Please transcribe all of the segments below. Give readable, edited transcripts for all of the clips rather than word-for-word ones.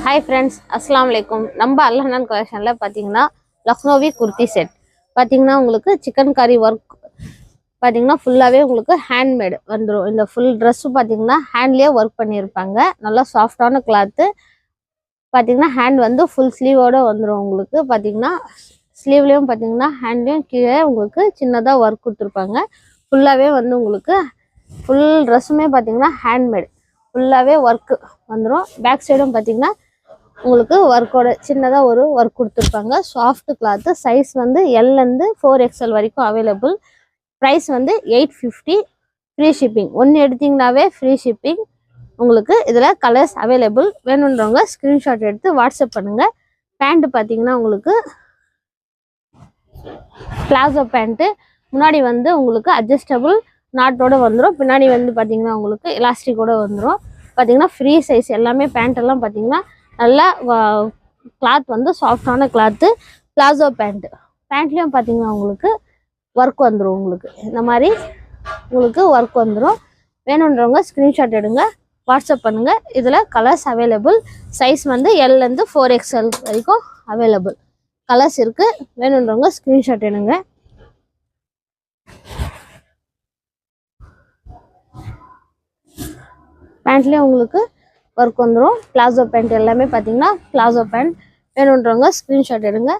hi friends अस्सलाम वालेकुम நம்ம அல்லஹனான் கலெக்ஷன்ல பாத்தீங்கன்னா லக்னோவி குர்த்தி செட் பாத்தீங்கன்னா உங்களுக்கு சிக்கன் கரி வர்க் பாத்தீங்கன்னா ஃபுல்லாவே உங்களுக்கு ஹேண்ட்மேட் வந்துரும் இந்த ஃபுல் Dress பாத்தீங்கன்னா ஹேண்ட்லயே வர்க் பண்ணிருப்பாங்க நல்லா சாஃப்ட்டான கிளாத் பாத்தீங்கன்னா ஹேண்ட் வந்து ஃபுல் ஸ்லீவோட வந்துரும் உங்களுக்கு பாத்தீங்கன்னா ஸ்லீவ்லயும் பாத்தீங்கன்னா ஹேண்ட்லயும் கீழே உங்களுக்கு சின்னதா வர்க் கொடுத்திருப்பாங்க ஃபுல்லாவே வந்து உங்களுக்கு ஃபுல் Dressமே பாத்தீங்கன்னா ஹேண்ட்மேட் ஃபுல்லாவே வர்க் வந்துரும் பேக் சைடும் பாத்தீங்கன்னா உங்களுக்கு வர்க்கோட சின்னதா ஒரு வர்க் கொடுத்திருப்பாங்க சாஃப்ட் கிளாத் சைஸ் வந்து L ல இருந்து 4XL வரைக்கும் அவேலபிள் பிரைஸ் வந்து 850 ஃப்ரீ ஷிப்பிங் ஒன்னு எடுத்தீங்கனாவே ஃப்ரீ ஷிப்பிங் உங்களுக்கு இதுல கலர்ஸ் அவேலபிள் வேணும்ன்றவங்க ஸ்கிரீன்ஷாட் எடுத்து வாட்ஸ்அப் பண்ணுங்க பேண்ட் பாத்தீங்கன்னா உங்களுக்கு பிளாசோ பேண்ட் முன்னாடி வந்து உங்களுக்கு அட்ஜஸ்டபிள் நாட்டோட வந்துரும் பின்னாடி வந்து பாத்தீங்கன்னா உங்களுக்கு எலாஸ்டிக்கோட வந்துரும் பாத்தீங்கன்னா ஃப்ரீ சைஸ் எல்லாமே பேண்ட் எல்லாம் பாத்தீங்கன்னா நல்லா கிளாத் வந்து சாஃப்டான கிளாத் பிளாசோ பேண்ட்லயும் பாத்தீங்கன்னா உங்களுக்கு வர்க் வந்துரும் உங்களுக்கு இந்த மாதிரி உங்களுக்கு வர்க் வந்துரும் வேணும்ன்றவங்க ஸ்கிரீன்ஷாட் எடுங்க வாட்ஸ்அப் பண்ணுங்க இதுல கலர்ஸ் அவேலபிள் சைஸ் வந்து L ல இருந்து 4XL வரைக்கும் அவேலபிள் கலர்ஸ் இருக்கு வேணும்ன்றவங்க ஸ்கிரீன்ஷாட் எடுங்க பேண்ட்லயும் உங்களுக்கு வர்க் வந்துரும் பிளாசோ பேண்ட் எல்லாமே பாத்தீங்கன்னா பிளாசோ பேண்ட் வேணும்ன்றவங்க ஸ்கிரீன்ஷாட் எடுங்க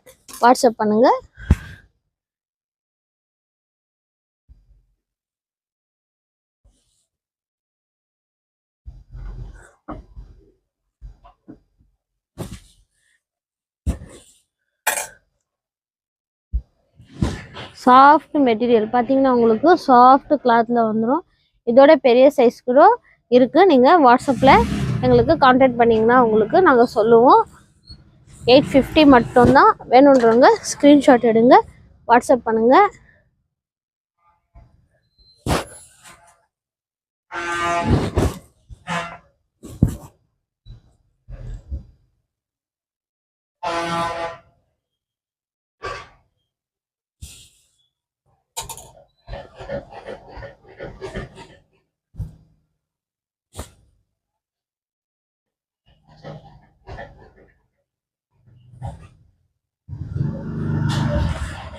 வாட்ஸ்அப் பண்ணுங்க சாஃப்ட் மெட்டீரியல் பாத்தீங்கன்னா உங்களுக்கு சாஃப்ட் கிளாத்ல வந்துரும் இதோட பெரிய சைஸ் கூட இருக்கு நீங்க வாட்ஸ்அப்ல எங்களுக்கு கான்டாக்ட் பண்ணீங்கன்னா உங்களுக்கு நாங்க சொல்லுவோம் 850 மட்டும் தான் வேணும்ன்றவங்க ஸ்கிரீன்ஷாட் எடுங்க வாட்ஸ்அப் பண்ணுங்க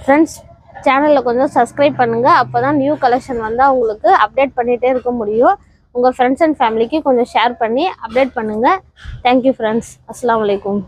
ஃப்ரெண்ட்ஸ் சேனலில் கொஞ்சம் சப்ஸ்கிரைப் பண்ணுங்கள் அப்போ தான் நியூ கலெக்ஷன் வந்தால் உங்களுக்கு அப்டேட் பண்ணிகிட்டே இருக்க முடியும் உங்கள் ஃப்ரெண்ட்ஸ் அண்ட் ஃபேமிலிக்கு கொஞ்சம் ஷேர் பண்ணி அப்டேட் பண்ணுங்கள் தேங்க்யூ ஃப்ரெண்ட்ஸ் அஸ்ஸலாமு அலைக்கும்